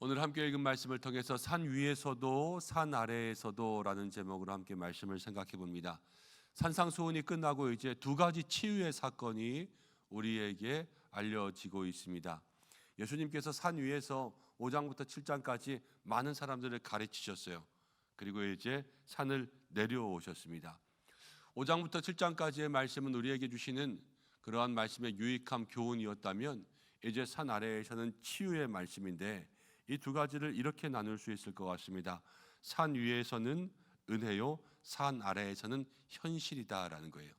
오늘 함께 읽은 말씀을 통해서 산 위에서도 산 아래에서도 라는 제목으로 함께 말씀을 생각해 봅니다. 산상수훈이 끝나고 이제 두 가지 치유의 사건이 우리에게 알려지고 있습니다. 예수님께서 산 위에서 5장부터 7장까지 많은 사람들을 가르치셨어요. 그리고 이제 산을 내려오셨습니다. 5장부터 7장까지의 말씀은 우리에게 주시는 그러한 말씀의 유익한 교훈이었다면, 이제 산 아래에서는 치유의 말씀인데 이 두 가지를 이렇게 나눌 수 있을 것 같습니다. 산 위에서는 은혜요, 산 아래에서는 현실이다라는 거예요.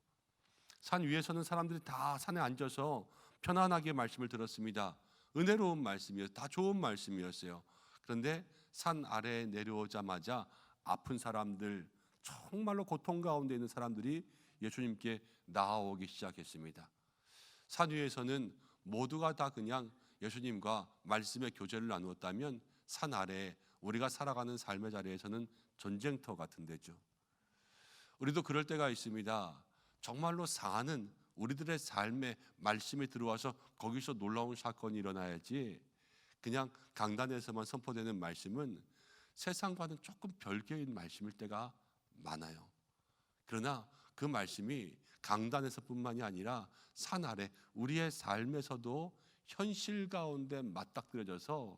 산 위에서는 사람들이 다 산에 앉아서 편안하게 말씀을 들었습니다. 은혜로운 말씀이었어요. 다 좋은 말씀이었어요. 그런데 산 아래에 내려오자마자 아픈 사람들, 정말로 고통 가운데 있는 사람들이 예수님께 나아오기 시작했습니다. 산 위에서는 모두가 다 그냥 예수님과 말씀의 교제를 나누었다면, 산 아래에 우리가 살아가는 삶의 자리에서는 전쟁터 같은 데죠. 우리도 그럴 때가 있습니다. 정말로 사는 우리들의 삶에 말씀이 들어와서 거기서 놀라운 사건이 일어나야지, 그냥 강단에서만 선포되는 말씀은 세상과는 조금 별개인 말씀일 때가 많아요. 그러나 그 말씀이 강단에서뿐만이 아니라 산 아래 우리의 삶에서도 현실 가운데 맞닥뜨려져서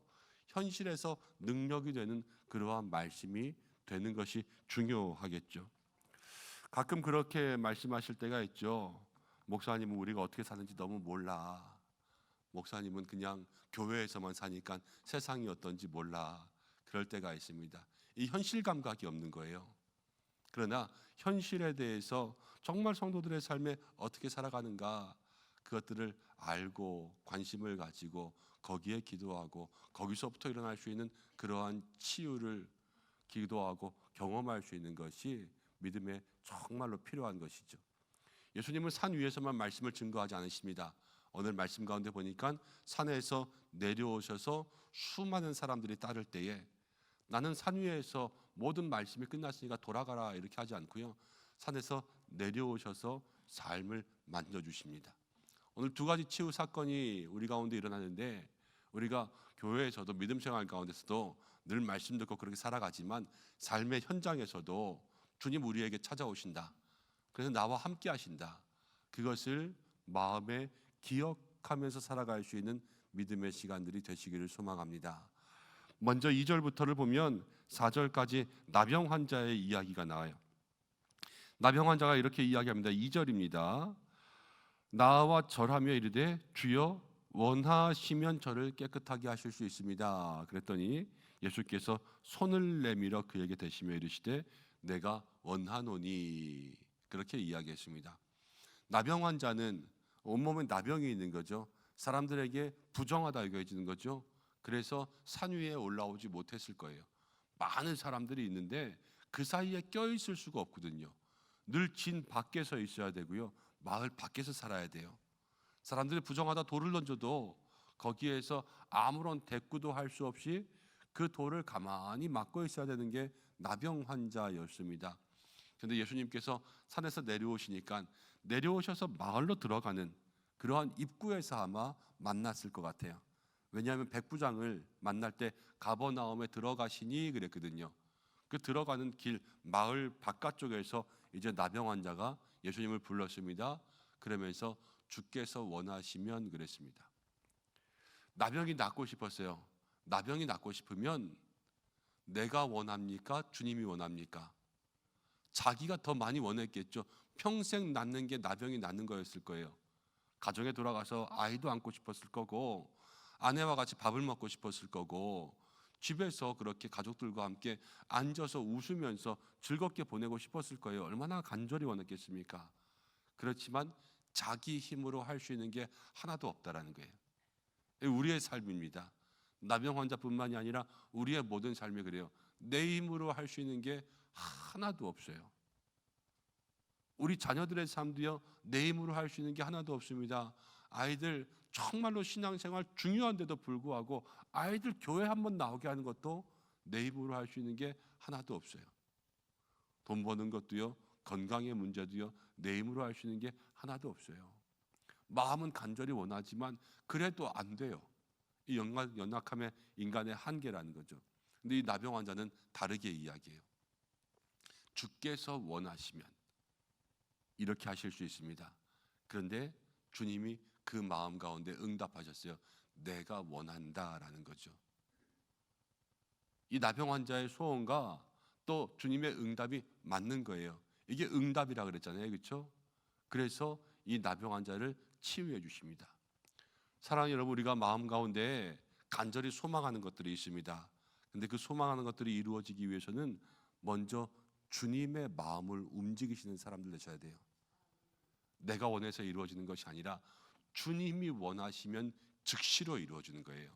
현실에서 능력이 되는 그러한 말씀이 되는 것이 중요하겠죠. 가끔 그렇게 말씀하실 때가 있죠. 목사님은 우리가 어떻게 사는지 너무 몰라. 목사님은 그냥 교회에서만 사니까 세상이 어떤지 몰라. 그럴 때가 있습니다. 이 현실 감각이 없는 거예요. 그러나 현실에 대해서 정말 성도들의 삶에 어떻게 살아가는가, 그것들을 알고 관심을 가지고 거기에 기도하고 거기서부터 일어날 수 있는 그러한 치유를 기도하고 경험할 수 있는 것이 믿음에 정말로 필요한 것이죠. 예수님은 산 위에서만 말씀을 증거하지 않으십니다. 오늘 말씀 가운데 보니까 산에서 내려오셔서 수많은 사람들이 따를 때에, 나는 산 위에서 모든 말씀이 끝났으니까 돌아가라 이렇게 하지 않고요, 산에서 내려오셔서 삶을 만져주십니다. 오늘 두 가지 치유 사건이 우리 가운데 일어나는데, 우리가 교회에서도 믿음 생활 가운데서도 늘 말씀 듣고 그렇게 살아가지만 삶의 현장에서도 주님 우리에게 찾아오신다. 그래서 나와 함께 하신다. 그것을 마음에 기억하면서 살아갈 수 있는 믿음의 시간들이 되시기를 소망합니다. 먼저 2절부터를 보면 4절까지 나병 환자의 이야기가 나와요. 나병 환자가 이렇게 이야기합니다. 2절입니다. 나와 절하며 이르되 주여 원하시면 저를 깨끗하게 하실 수 있습니다. 그랬더니 예수께서 손을 내밀어 그에게 대시며 이르시되 내가 원하노니, 그렇게 이야기했습니다. 나병 환자는 온몸에 나병이 있는 거죠. 사람들에게 부정하다 여겨지는 거죠. 그래서 산 위에 올라오지 못했을 거예요. 많은 사람들이 있는데 그 사이에 껴있을 수가 없거든요. 늘 진 밖에서 있어야 되고요, 마을 밖에서 살아야 돼요. 사람들이 부정하다 돌을 던져도 거기에서 아무런 대꾸도 할 수 없이 그 돌을 가만히 맞고 있어야 되는 게 나병 환자였습니다. 그런데 예수님께서 산에서 내려오시니까 내려오셔서 마을로 들어가는 그러한 입구에서 아마 만났을 것 같아요. 왜냐하면 백부장을 만날 때 가버나움에 들어가시니 그랬거든요. 그 들어가는 길 마을 바깥쪽에서 이제 나병 환자가 예수님을 불렀습니다. 그러면서 주께서 원하시면 그랬습니다. 나병이 낫고 싶었어요. 나병이 낫고 싶으면 내가 원합니까? 주님이 원합니까? 자기가 더 많이 원했겠죠. 평생 낫는 게 나병이 낫는 거였을 거예요. 가정에 돌아가서 아이도 안고 싶었을 거고, 아내와 같이 밥을 먹고 싶었을 거고, 집에서 그렇게 가족들과 함께 앉아서 웃으면서 즐겁게 보내고 싶었을 거예요. 얼마나 간절히 원했겠습니까? 그렇지만 자기 힘으로 할 수 있는 게 하나도 없다라는 거예요. 우리의 삶입니다. 나병 환자뿐만이 아니라 우리의 모든 삶이 그래요. 내 힘으로 할 수 있는 게 하나도 없어요. 우리 자녀들의 삶도요, 내 힘으로 할 수 있는 게 하나도 없습니다. 아이들 정말로 신앙생활 중요한데도 불구하고 아이들 교회 한번 나오게 하는 것도 내 힘으로 할 수 있는 게 하나도 없어요. 돈 버는 것도요, 건강의 문제도요, 내 힘으로 할 수 있는 게 하나도 없어요. 마음은 간절히 원하지만 그래도 안 돼요. 이 연약함의 인간의 한계라는 거죠. 근데 이 나병 환자는 다르게 이야기해요. 주께서 원하시면 이렇게 하실 수 있습니다. 그런데 주님이 그 마음 가운데 응답하셨어요. 내가 원한다라는 거죠. 이 나병 환자의 소원과 또 주님의 응답이 맞는 거예요. 이게 응답이라 그랬잖아요. 그렇죠? 그래서 이 나병 환자를 치유해 주십니다. 사랑하는 여러분, 우리가 마음 가운데 간절히 소망하는 것들이 있습니다. 근데 그 소망하는 것들이 이루어지기 위해서는 먼저 주님의 마음을 움직이시는 사람들 되셔야 돼요. 내가 원해서 이루어지는 것이 아니라 주님이 원하시면 즉시로 이루어지는 거예요.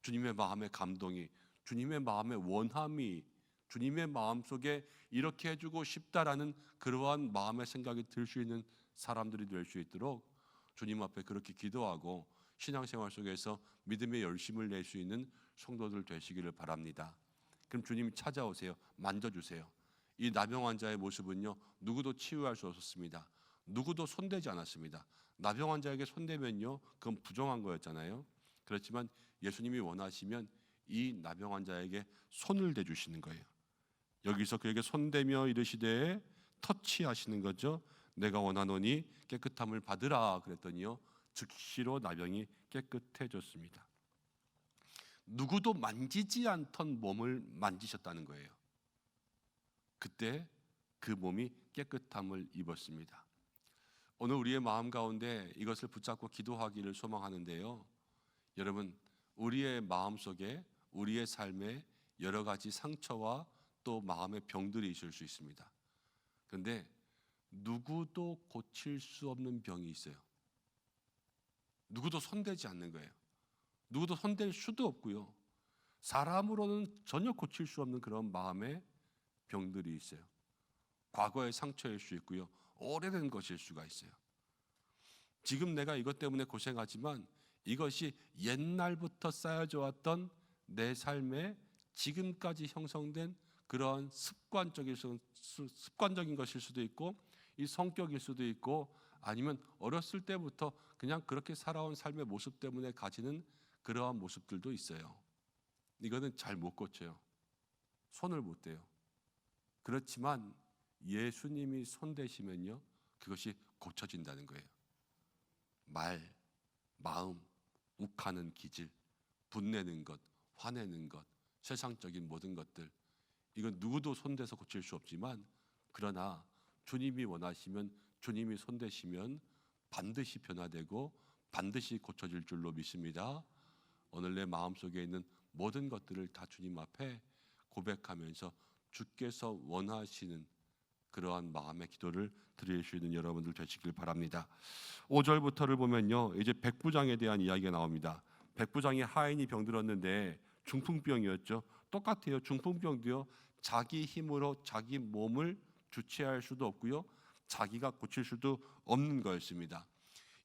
주님의 마음의 감동이, 주님의 마음의 원함이 주님의 마음속에 이렇게 해주고 싶다라는 그러한 마음의 생각이 들 수 있는 사람들이 될 수 있도록 주님 앞에 그렇게 기도하고 신앙생활 속에서 믿음의 열심을 낼 수 있는 성도들 되시기를 바랍니다. 그럼 주님이 찾아오세요. 만져주세요. 이 나병 환자의 모습은요, 누구도 치유할 수 없었습니다. 누구도 손대지 않았습니다. 나병 환자에게 손대면요, 그건 부정한 거였잖아요. 그렇지만 예수님이 원하시면 이 나병 환자에게 손을 대주시는 거예요. 여기서 그에게 손대며 이르시되, 터치하시는 거죠. 내가 원하노니 깨끗함을 받으라 그랬더니요, 즉시로 나병이 깨끗해졌습니다. 누구도 만지지 않던 몸을 만지셨다는 거예요. 그때 그 몸이 깨끗함을 입었습니다. 오늘 우리의 마음 가운데 이것을 붙잡고 기도하기를 소망하는데요, 여러분, 우리의 마음속에, 우리의 삶에 여러 가지 상처와 또 마음의 병들이 있을 수 있습니다. 그런데 누구도 고칠 수 없는 병이 있어요. 누구도 손대지 않는 거예요. 누구도 손댈 수도 없고요, 사람으로는 전혀 고칠 수 없는 그런 마음의 병들이 있어요. 과거의 상처일 수 있고요, 오래된 것일 수가 있어요. 지금 내가 이것 때문에 고생하지만 이것이 옛날부터 쌓여져 왔던 내 삶에 지금까지 형성된 그러한 습관적인 것일 수도 있고, 이 성격일 수도 있고, 아니면 어렸을 때부터 그냥 그렇게 살아온 삶의 모습 때문에 가지는 그러한 모습들도 있어요. 이거는 잘 못 고쳐요. 손을 못 대요. 그렇지만 예수님이 손대시면요, 그것이 고쳐진다는 거예요. 말, 마음, 욱하는 기질, 분내는 것, 화내는 것, 세상적인 모든 것들, 이건 누구도 손대서 고칠 수 없지만, 그러나 주님이 원하시면, 주님이 손대시면 반드시 변화되고 반드시 고쳐질 줄로 믿습니다. 오늘 내 마음속에 있는 모든 것들을 다 주님 앞에 고백하면서 주께서 원하시는 그러한 마음의 기도를 드릴 수 있는 여러분들 되시길 바랍니다. 5절부터를 보면요, 이제 백부장에 대한 이야기가 나옵니다. 백부장이 하인이 병들었는데 중풍병이었죠. 똑같아요. 중풍병도요, 자기 힘으로 자기 몸을 주체할 수도 없고요, 자기가 고칠 수도 없는 거였습니다.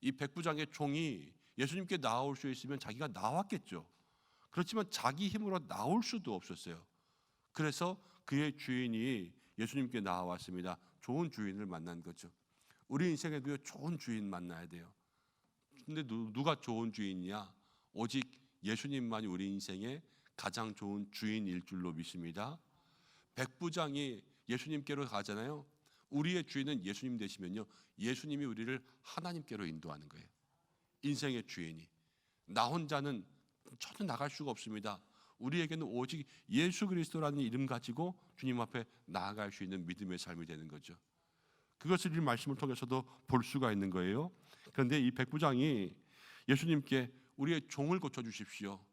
이 백부장의 종이 예수님께 나올 수 있으면 자기가 나왔겠죠. 그렇지만 자기 힘으로 나올 수도 없었어요. 그래서 그의 주인이 예수님께 나왔습니다. 좋은 주인을 만난 거죠. 우리 인생에도요, 좋은 주인 만나야 돼요. 근데 누가 좋은 주인이냐? 오직 예수님만이 우리 인생의 가장 좋은 주인일 줄로 믿습니다. 백부장이 예수님께로 가잖아요. 우리의 주인은 예수님 되시면요, 예수님이 우리를 하나님께로 인도하는 거예요. 인생의 주인이. 나 혼자는 전혀 나갈 수가 없습니다. 우리에게는 오직 예수 그리스도라는 이름 가지고 주님 앞에 나아갈 수 있는 믿음의 삶이 되는 거죠. 그것을 이 말씀을 통해서도 볼 수가 있는 거예요. 그런데 이 백부장이 예수님께 우리의 종을 고쳐주십시오,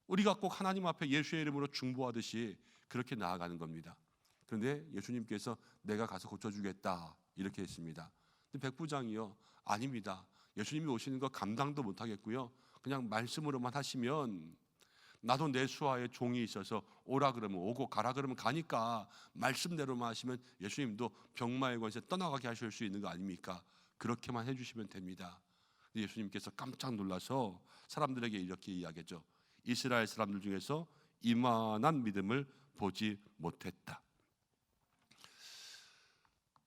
우리가 꼭 하나님 앞에 예수의 이름으로 중보하듯이 그렇게 나아가는 겁니다. 그런데 예수님께서 내가 가서 고쳐주겠다 이렇게 했습니다. 근데 백부장이요, 아닙니다. 예수님이 오시는 거 감당도 못하겠고요, 그냥 말씀으로만 하시면, 나도 내 수하에 종이 있어서 오라 그러면 오고 가라 그러면 가니까 말씀대로만 하시면 예수님도 병마의 권세 떠나가게 하실 수 있는 거 아닙니까? 그렇게만 해주시면 됩니다. 예수님께서 깜짝 놀라서 사람들에게 이렇게 이야기했죠. 이스라엘 사람들 중에서 이만한 믿음을 보지 못했다.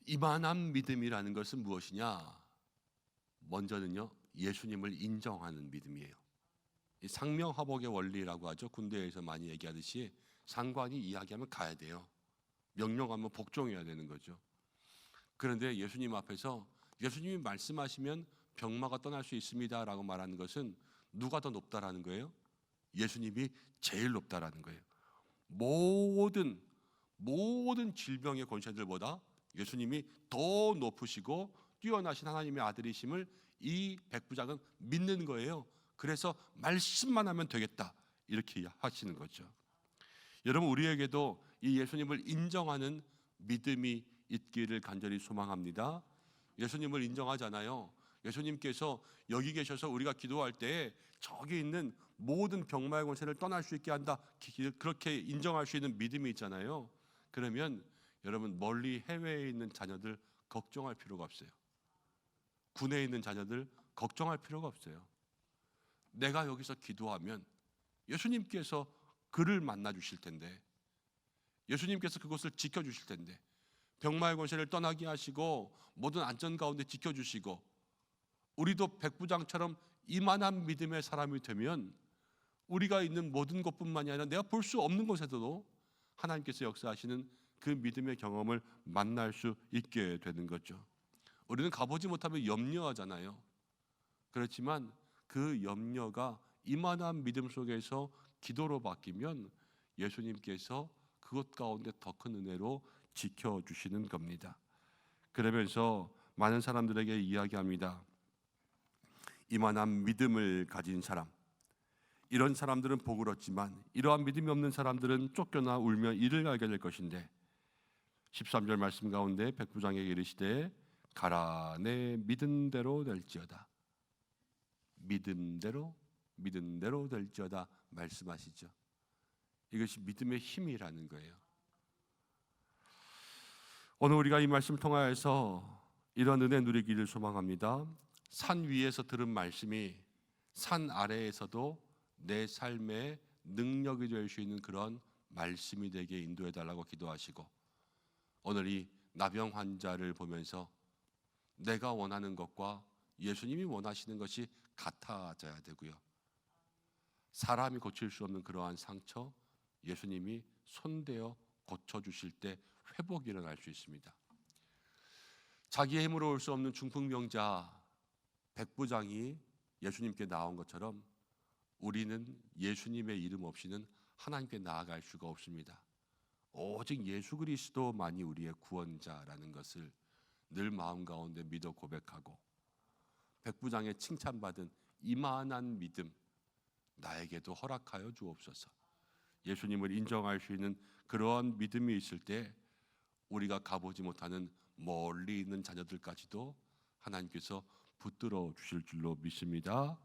이만한 믿음이라는 것은 무엇이냐? 먼저는요, 예수님을 인정하는 믿음이에요. 이 상명하복의 원리라고 하죠. 군대에서 많이 얘기하듯이 상관이 이야기하면 가야 돼요. 명령하면 복종해야 되는 거죠. 그런데 예수님 앞에서 예수님이 말씀하시면 병마가 떠날 수 있습니다라고 말하는 것은 누가 더 높다라는 거예요? 예수님이 제일 높다라는 거예요. 모든 질병의 권세들보다 예수님이 더 높으시고 뛰어나신 하나님의 아들이심을 이 백부장은 믿는 거예요. 그래서 말씀만 하면 되겠다 이렇게 하시는 거죠. 여러분, 우리에게도 이 예수님을 인정하는 믿음이 있기를 간절히 소망합니다. 예수님을 인정하잖아요. 예수님께서 여기 계셔서 우리가 기도할 때 저기 있는 모든 병마의 권세를 떠날 수 있게 한다, 그렇게 인정할 수 있는 믿음이 있잖아요. 그러면 여러분, 멀리 해외에 있는 자녀들 걱정할 필요가 없어요. 군에 있는 자녀들 걱정할 필요가 없어요. 내가 여기서 기도하면 예수님께서 그를 만나 주실 텐데, 예수님께서 그곳을 지켜주실 텐데, 병마의 권세를 떠나게 하시고 모든 안전 가운데 지켜주시고, 우리도 백부장처럼 이만한 믿음의 사람이 되면 우리가 있는 모든 곳뿐만이 아니라 내가 볼 수 없는 곳에서도 하나님께서 역사하시는 그 믿음의 경험을 만날 수 있게 되는 거죠. 우리는 가보지 못하면 염려하잖아요. 그렇지만 그 염려가 이만한 믿음 속에서 기도로 바뀌면 예수님께서 그것 가운데 더 큰 은혜로 지켜주시는 겁니다. 그러면서 많은 사람들에게 이야기합니다. 이만한 믿음을 가진 사람, 이런 사람들은 복을 얻지만 이러한 믿음이 없는 사람들은 쫓겨나 울며 이를 알게 될 것인데, 13절 말씀 가운데 백부장에게 이르시되 가라, 내 믿음대로 될지어다. 믿음대로 될지어다 말씀하시죠. 이것이 믿음의 힘이라는 거예요. 오늘 우리가 이 말씀 통하여서 이런 은혜 누리기를 소망합니다. 산 위에서 들은 말씀이 산 아래에서도 내 삶의 능력이 될 수 있는 그런 말씀이 되게 인도해 달라고 기도하시고, 오늘 이 나병 환자를 보면서 내가 원하는 것과 예수님이 원하시는 것이 같아져야 되고요. 사람이 고칠 수 없는 그러한 상처, 예수님이 손대어 고쳐주실 때 회복이 일어날 수 있습니다. 자기의 힘으로 올 수 없는 중풍병자 백부장이 예수님께 나온 것처럼 우리는 예수님의 이름 없이는 하나님께 나아갈 수가 없습니다. 오직 예수 그리스도만이 우리의 구원자라는 것을 늘 마음 가운데 믿어 고백하고, 백부장의 칭찬받은 이만한 믿음 나에게도 허락하여 주옵소서. 예수님을 인정할 수 있는 그러한 믿음이 있을 때 우리가 가보지 못하는 멀리 있는 자녀들까지도 하나님께서 붙들어 주실 줄로 믿습니다.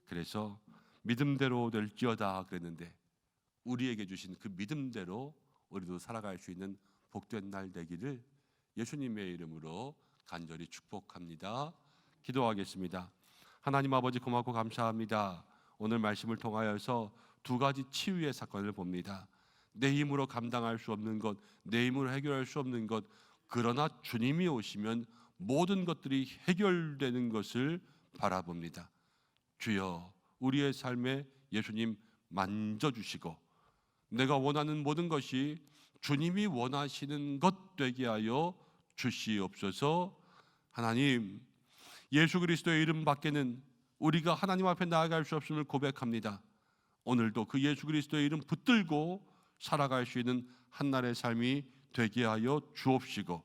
그래서 믿음대로 될지어다 그랬는데, 우리에게 주신 그 믿음대로 우리도 살아갈 수 있는 복된 날 되기를 예수님의 이름으로 간절히 축복합니다. 기도하겠습니다. 하나님 아버지, 고맙고 감사합니다. 오늘 말씀을 통하여서 두 가지 치유의 사건을 봅니다. 내 힘으로 감당할 수 없는 것, 내 힘으로 해결할 수 없는 것, 그러나 주님이 오시면 모든 것들이 해결되는 것을 바라봅니다. 주여, 우리의 삶에 예수님 만져주시고 내가 원하는 모든 것이 주님이 원하시는 것 되게 하여 주시옵소서. 하나님, 예수 그리스도의 이름 밖에는 우리가 하나님 앞에 나아갈 수 없음을 고백합니다. 오늘도 그 예수 그리스도의 이름 붙들고 살아갈 수 있는 한날의 삶이 되게 하여 주옵시고,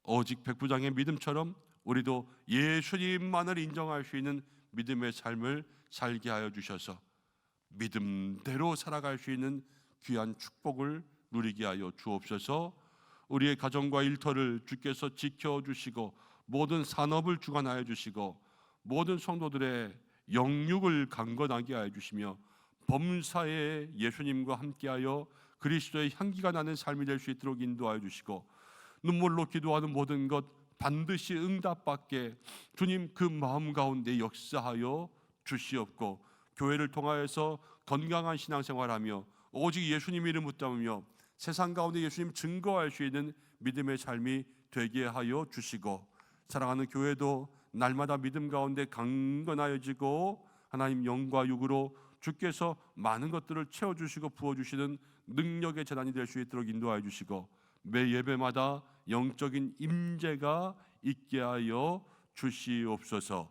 오직 백부장의 믿음처럼 우리도 예수님만을 인정할 수 있는 믿음의 삶을 살게 하여 주셔서 믿음대로 살아갈 수 있는 귀한 축복을 누리게 하여 주옵소서. 우리의 가정과 일터를 주께서 지켜주시고 모든 산업을 주관하여 주시고 모든 성도들의 영육을 강건하게 하여 주시며 범사에 예수님과 함께하여 그리스도의 향기가 나는 삶이 될 수 있도록 인도하여 주시고, 눈물로 기도하는 모든 것 반드시 응답받게 주님 그 마음 가운데 역사하여 주시옵고, 교회를 통하여서 건강한 신앙생활하며 오직 예수님 이름 붙잡으며 세상 가운데 예수님 증거할 수 있는 믿음의 삶이 되게 하여 주시고, 사랑하는 교회도 날마다 믿음 가운데 강건하여지고 하나님 영과 육으로 주께서 많은 것들을 채워주시고 부어주시는 능력의 재단이 될 수 있도록 인도하여 주시고 매 예배마다 영적인 임재가 있게 하여 주시옵소서.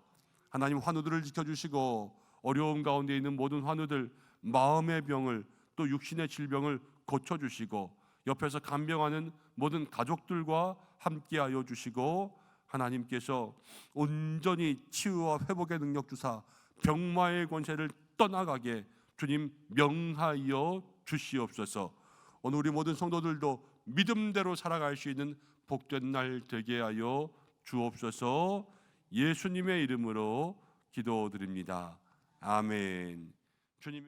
하나님 환우들을 지켜주시고 어려움 가운데 있는 모든 환우들 마음의 병을 또 육신의 질병을 고쳐주시고 옆에서 간병하는 모든 가족들과 함께하여 주시고 하나님께서 온전히 치유와 회복의 능력 주사 병마의 권세를 떠나가게 주님 명하여 주시옵소서. 오늘 우리 모든 성도들도 믿음대로 살아갈 수 있는 복된 날 되게 하여 주옵소서. 예수님의 이름으로 기도드립니다. 아멘. 주님